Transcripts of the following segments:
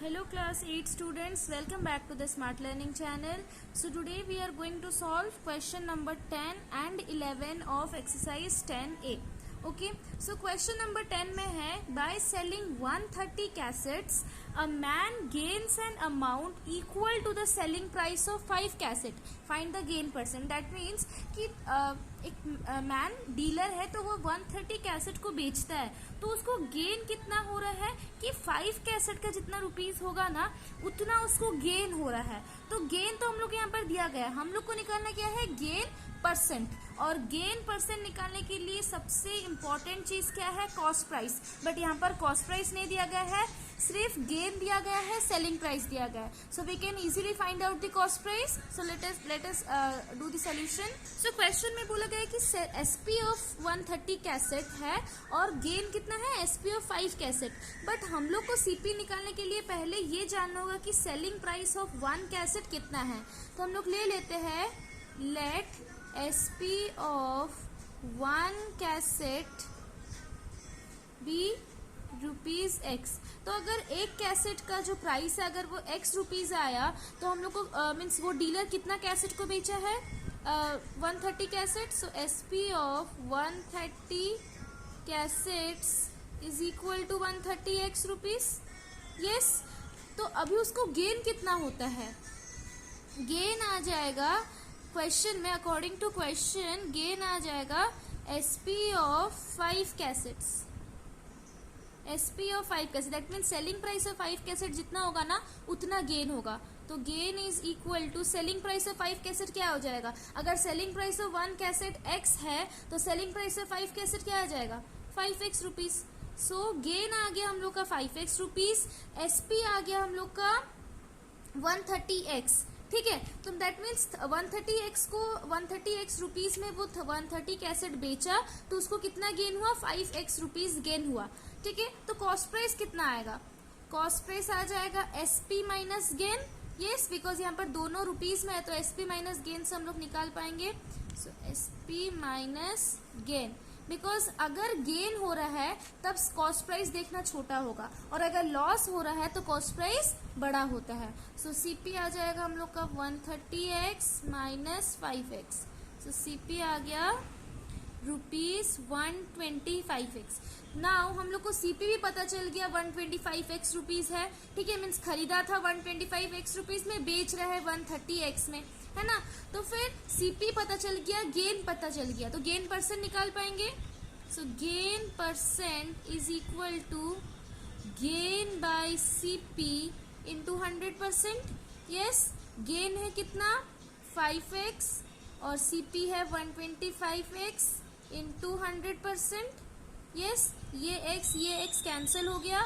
Hello class 8 students, welcome back to the Smart Learning channel. So today we are going to solve question number 10 and 11 of exercise 10A. Okay, so question number 10 में है by selling 130 cassettes, a man gains an amount equal to the selling price of 5 cassette. Find the gain percent. That means कि एक man dealer है तो वो 130 cassette को बेचता है तो उसको गेन कितना हो रहा है कि 5 कैसेट का जितना रुपीस होगा ना उतना उसको गेन हो रहा है। तो गेन तो हम लोग यहाँ पर दिया गया है, हम लोग को निकालना क्या है गेन परसेंट। और गेन परसेंट निकालने के लिए सबसे इम्पोर्टेंट चीज क्या है कॉस्ट प्राइस, बट यहाँ पर कॉस्ट प्राइस नहीं दिया गया है, सिर्फ गेन दिया गया है, सेलिंग प्राइस दिया गया है। So we can easily find out the cost price. So let us do the solution. So question में बोला गया है कि एसपी ऑफ 130 कैसेट है और गेन कितना है एसपी ऑफ 5 कैसेट, बट हम लोग को सीपी निकालने के लिए पहले ये जानना होगा कि सेलिंग प्राइस ऑफ 1 कैसेट कितना है। तो हम लोग ले लेते हैं let SP of 1 cassette be rupees x. तो अगर एक कैसेट का जो प्राइस है अगर वो एक्स रुपीज आया तो हम लोग को मीन्स वो डीलर कितना कैसेट को बेचा है 130 cassette. So SP of 130 cassettes is equal to 130 x rupees. Yes, तो अभी उसको गेन कितना होता है, गेन आ जाएगा क्वेश्चन में अकॉर्डिंग टू क्वेश्चन गेन आ जाएगा SP of 5 cassettes, SP of 5 cassette. That mean selling price of 5 cassette जितना होगा ना उतना गेन होगा। तो gain is equal to selling price of 5 cassette क्या हो जाएगा, अगर selling price of 1 cassette x है तो सेलिंग प्राइस ऑफ 5 कैसेट क्या आ जाएगा 5x रुपीज। सो गेन आ गया हम लोग का 5x रुपीज, एसपी आ गया हम लोग का 130x। ठीक है, तो दैट मीन्स 130x को 130x रुपीज में वो 130 कैसेट बेचा तो उसको कितना गेन हुआ 5x रुपीज गेन हुआ। ठीक है, तो कॉस्ट प्राइस कितना आएगा, कॉस्ट प्राइस आ जाएगा SP minus gain. Yes, because यहाँ पर दोनों रुपीज में है तो एसपी माइनस गेन से हम लोग निकाल पाएंगे। सो एसपी माइनस गेन, बिकॉज अगर गेन हो रहा है तब कॉस्ट प्राइस देखना छोटा होगा और अगर लॉस हो रहा है तो कॉस्ट प्राइस बड़ा होता है। सो सीपी आ जाएगा हम लोग का 130x माइनस 5x। सो सीपी आ गया रुपीज 125x। नाउ हम लोग को सीपी भी पता चल गया 125x रुपीज है। ठीक है, मीन्स खरीदा था 125x रुपीज में, बेच रहा है 130x में, है ना। तो फिर सीपी पता चल गया, गेन पता चल गया, तो गेन परसेंट निकाल पाएंगे। So gain percent is equal to gain by CP into 100%। Yes, gain है कितना 5x और सीपी है 125x इंटू 100%। यस, ये x कैंसिल हो गया,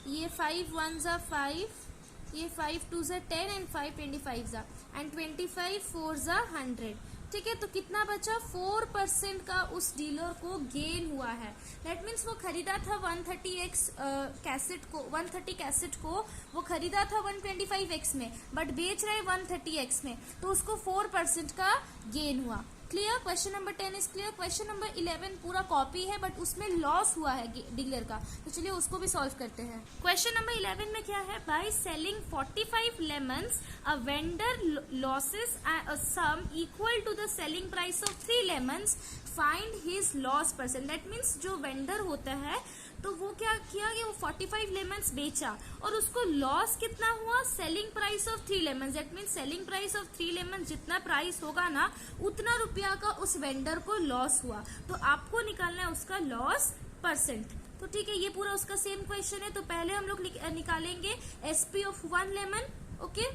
ये 5 1 जा 5, ये 5 2 जा 10 एंड 5 25 जा एंड 25 4 जा 100। ठीक है, तो कितना बचा 4% का उस डीलर को गेन हुआ है। दैट मीन्स वो खरीदा था 130x कैसेट को, 130 कैसेट को वो खरीदा था 125x में, बट बेच रहे 130x में, तो उसको 4% का गेन हुआ। Clear, question number 10 is clear. Question number 11 पूरा कॉपी है बट उसमें लॉस हुआ है डीलर का, तो चलिए उसको भी सॉल्व करते हैं। क्वेश्चन नंबर 11 में क्या है, by selling 45 lemons a vendor losses a sum equal to the selling price of 3 lemons, find his loss percent. That means जो वेंडर होता है तो वो क्या किया कि वो 45 लेमन्स बेचा और उसको लॉस कितना हुआ selling price of 3 lemons. That means selling price of 3 lemons जितना प्राइस होगा ना उतना रुपया का उस वेंडर को लॉस हुआ, तो आपको निकालना है उसका लॉस परसेंट। तो ठीक है, ये पूरा उसका सेम क्वेश्चन है। तो पहले हम लोग निकालेंगे SP of 1 lemon. Okay,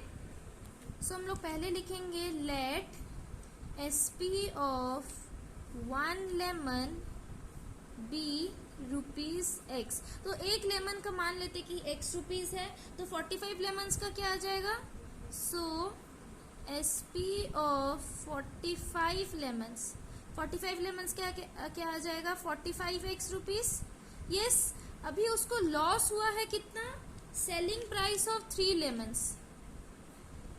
so हम लोग पहले लिखेंगे let SP of 1 lemon be rupees x. तो एक लेमन का मान लेते कि एक्स रुपीज है तो 45 लेमन्स का क्या आ जाएगा। सो एसपी ऑफ 45 लेमन्स, 45 लेमन्स क्या आ जाएगा 45 एक्स रुपीज। यस, अभी उसको लॉस हुआ है कितना selling price of 3 lemons,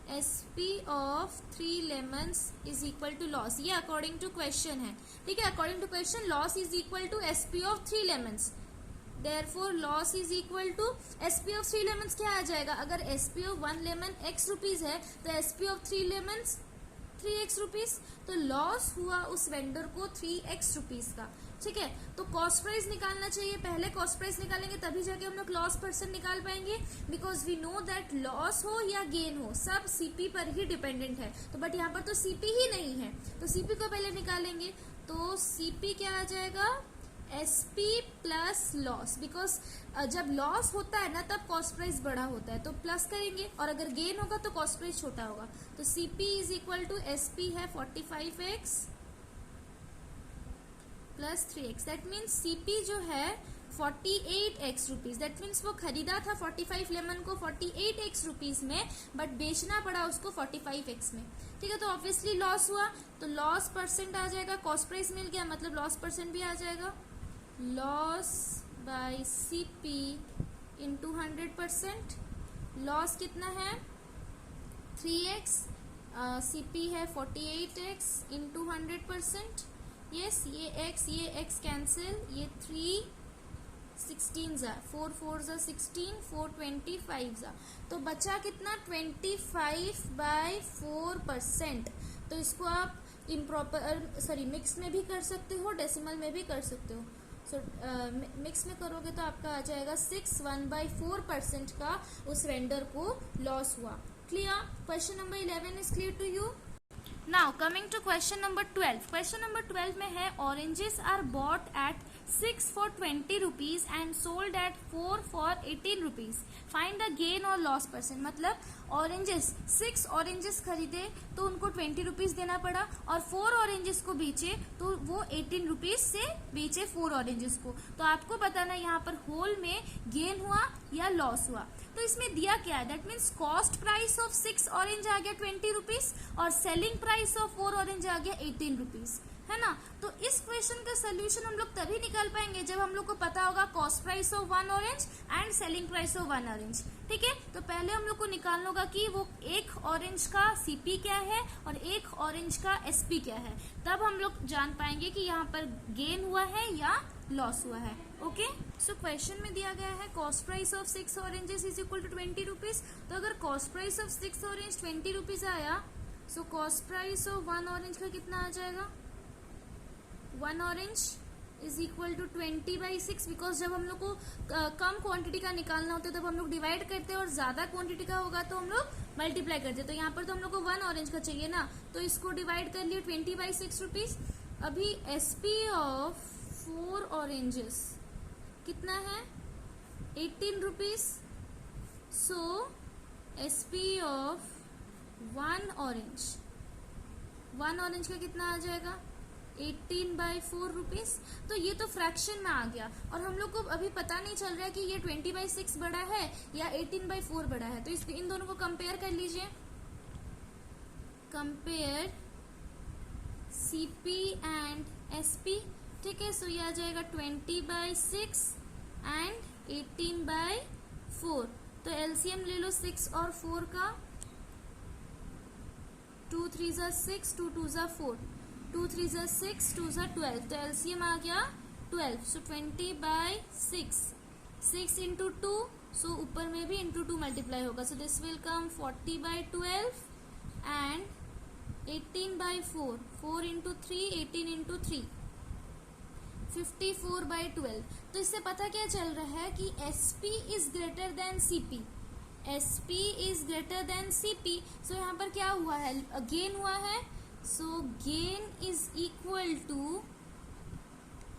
SP of 3 lemons is equal to loss. ये अकॉर्डिंग टू क्वेश्चन है। ठीक है, according to question loss is equal to SP of 3 lemons. Therefore loss is equal to SP of 3 lemons क्या आ जाएगा, अगर SP of 1 lemon x rupees है तो SP of 3 lemons 3x rupees, तो लॉस हुआ उस वेंडर को 3x रुपीज का। ठीक है, तो कॉस्ट प्राइस निकालना चाहिए, पहले कॉस्ट प्राइस निकालेंगे तभी जाके हम लोग लॉस परसेंट निकाल पाएंगे, because we know that loss हो या गेन हो सब सीपी पर ही डिपेंडेंट है। तो बट यहाँ पर तो सीपी ही नहीं है, तो सीपी को पहले निकालेंगे, तो सीपी क्या आ जाएगा, एसपी प्लस लॉस, बिकॉज जब लॉस होता है ना तब कॉस्ट प्राइस बड़ा होता है तो प्लस करेंगे, और अगर गेन होगा तो कॉस्ट प्राइस छोटा होगा। तो CP is equal to SP है 45x plus 3x, that means CP जो है 48x रुपीज, दैट मीन्स वो खरीदा था 45 लेमन को 48x रुपीज में, बट बेचना पड़ा उसको 45x में। ठीक है, तो ऑब्वियसली लॉस हुआ, तो लॉस परसेंट आ जाएगा, कॉस्ट प्राइस मिल गया मतलब लॉस परसेंट भी आ जाएगा, loss by CP into 100%। Loss कितना है 3x, सीपी है 48x इंटू 100%। यस, ये x कैंसिल, ये 3 16 जा 4 4 जा 16 4 25 जा, तो बचा कितना 25/4%। तो इसको आप इम्प्रॉपर मिक्स में भी कर सकते हो, डेसिमल में भी कर सकते हो। सो मिक्स में करोगे तो आपका आ जाएगा 61/4% का उस वेंडर को लॉस हुआ। Clear? Question number 11 is clear to you? Now coming to question number 12। Question number 12 में है oranges are bought at 6 for 20 rupees and sold at 4 for 18 rupees. Find the gain or loss percent। मतलब oranges 6 oranges खरीदे तो उनको 20 rupees देना पड़ा, और 4 oranges को बेचे तो वो 18 रुपीज से बेचे 4 ऑरेंजेस को। तो आपको बताना यहाँ पर होल में गेन हुआ या लॉस हुआ। तो इसमें दिया क्या है, that means cost price of 6 orange आ गया 20 रुपीज और सेलिंग प्राइस ऑफ 4 ऑरेंज आ गया 18 रुपीज, है ना। तो इस क्वेश्चन का सोल्यूशन हम लोग तभी निकाल पाएंगे जब हम लोग को पता होगा cost price of 1 orange and selling price of 1 orange. ठीक है, तो पहले हम लोग को निकालना होगा कि वो एक ऑरेंज का सीपी क्या है और एक ऑरेंज का एसपी क्या है, तब हम लोग जान पाएंगे कि यहाँ पर गेन हुआ है या लॉस हुआ है। ओके, सो क्वेश्चन में दिया गया है cost price of 6 oranges is equal to 20 rupees. तो अगर cost price of 6 orange 20 rupees आया, so cost price of 1 orange का कितना आ जाएगा, 1 orange is equal to 20/6, because जब हम लोग को कम क्वांटिटी का निकालना होता है तब हम लोग डिवाइड करते हैं, और ज्यादा क्वांटिटी का होगा तो हम लोग मल्टीप्लाई करते हैं। तो यहाँ पर तो हम लोग को 1 ऑरेंज का चाहिए ना, तो इसको डिवाइड कर लिए 20/6 रुपीज। अभी एसपी ऑफ 4 ऑरेंजेस कितना है 18 rupees, so SP of 1 orange का कितना आ जाएगा 18/4 रुपीज। तो ये तो फ्रैक्शन में आ गया, और हम लोग को अभी पता नहीं चल रहा है कि ये 20/6 बड़ा है या 18/4 बड़ा है। तो इन दोनों को कंपेयर कर लीजिए, कंपेयर सीपी एंड एसपी। ठीक है, सो ये आ जाएगा 20/6 एंड 18/4। तो एलसीएम ले लो 6 और 4 का, 2 3 जा 6, 2 2 जा 4, 2 3 जा 6, 2 जा 12, तो एलसीएम आ गया 12। सो 20/6, 6 इंटू 2, सो ऊपर में भी इंटू 2 मल्टीप्लाई होगा, सो this will come 40/12 and 18/4, 4 into 3, 18 into 3, 54/12। तो इससे पता क्या चल रहा है कि SP is greater than CP, SP is greater than CP. So यहाँ पर क्या हुआ है, गेन हुआ है, so gain is equal to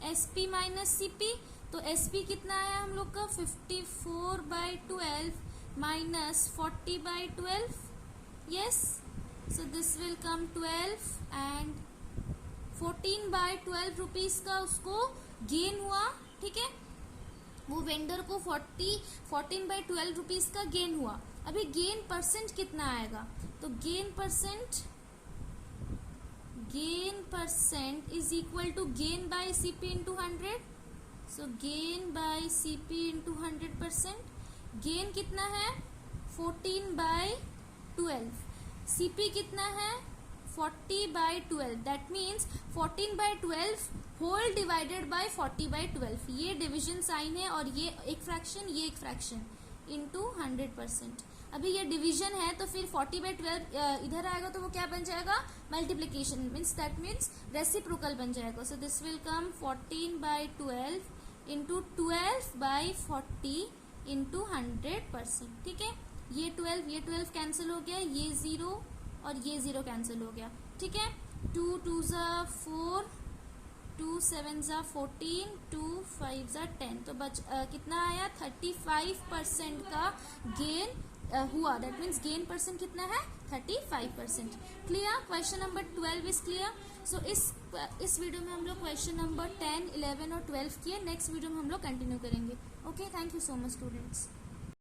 SP minus CP. तो एसपी कितना आया हम लोग का 54/12 minus 40/12, yes, so this will come 12 and 14/12 rupees का उसको गेन हुआ। ठीक है, वो वेंडर को 14/12 रुपीज का गेन हुआ। अभी गेन परसेंट कितना आएगा, तो gain percent is equal to gain by CP into 100। So gain by CP into 100%। Gain कितना है 14/12, सीपी कितना है 40/12, that means 14/12 whole divided by 40/12, ये डिविजन साइन है और ये एक फ्रैक्शन, ये एक फ्रैक्शन, इंटू 100%। अभी ये डिवीजन है तो फिर 40/12 इधर आएगा तो वो क्या बन जाएगा, multiplication, means that means reciprocal बन जाएगा। सो this will come 14/12 into 12/40 into 100%। ठीक है, ये 12 कैंसिल हो गया, ये 0 और ये 0 कैंसिल हो गया। ठीक है, 2 2s 4, 2 7s 14, 2 5s 10, तो कितना आया, 35% का गेन हुआ, दैट मीन्स गेन परसेंट कितना है, 35%। Clear, question number 12 is clear. So इस वीडियो में हम लोग क्वेश्चन नंबर 10, 11 और 12 किए, नेक्स्ट वीडियो में हम लोग कंटिन्यू करेंगे। Okay, thank you so much students.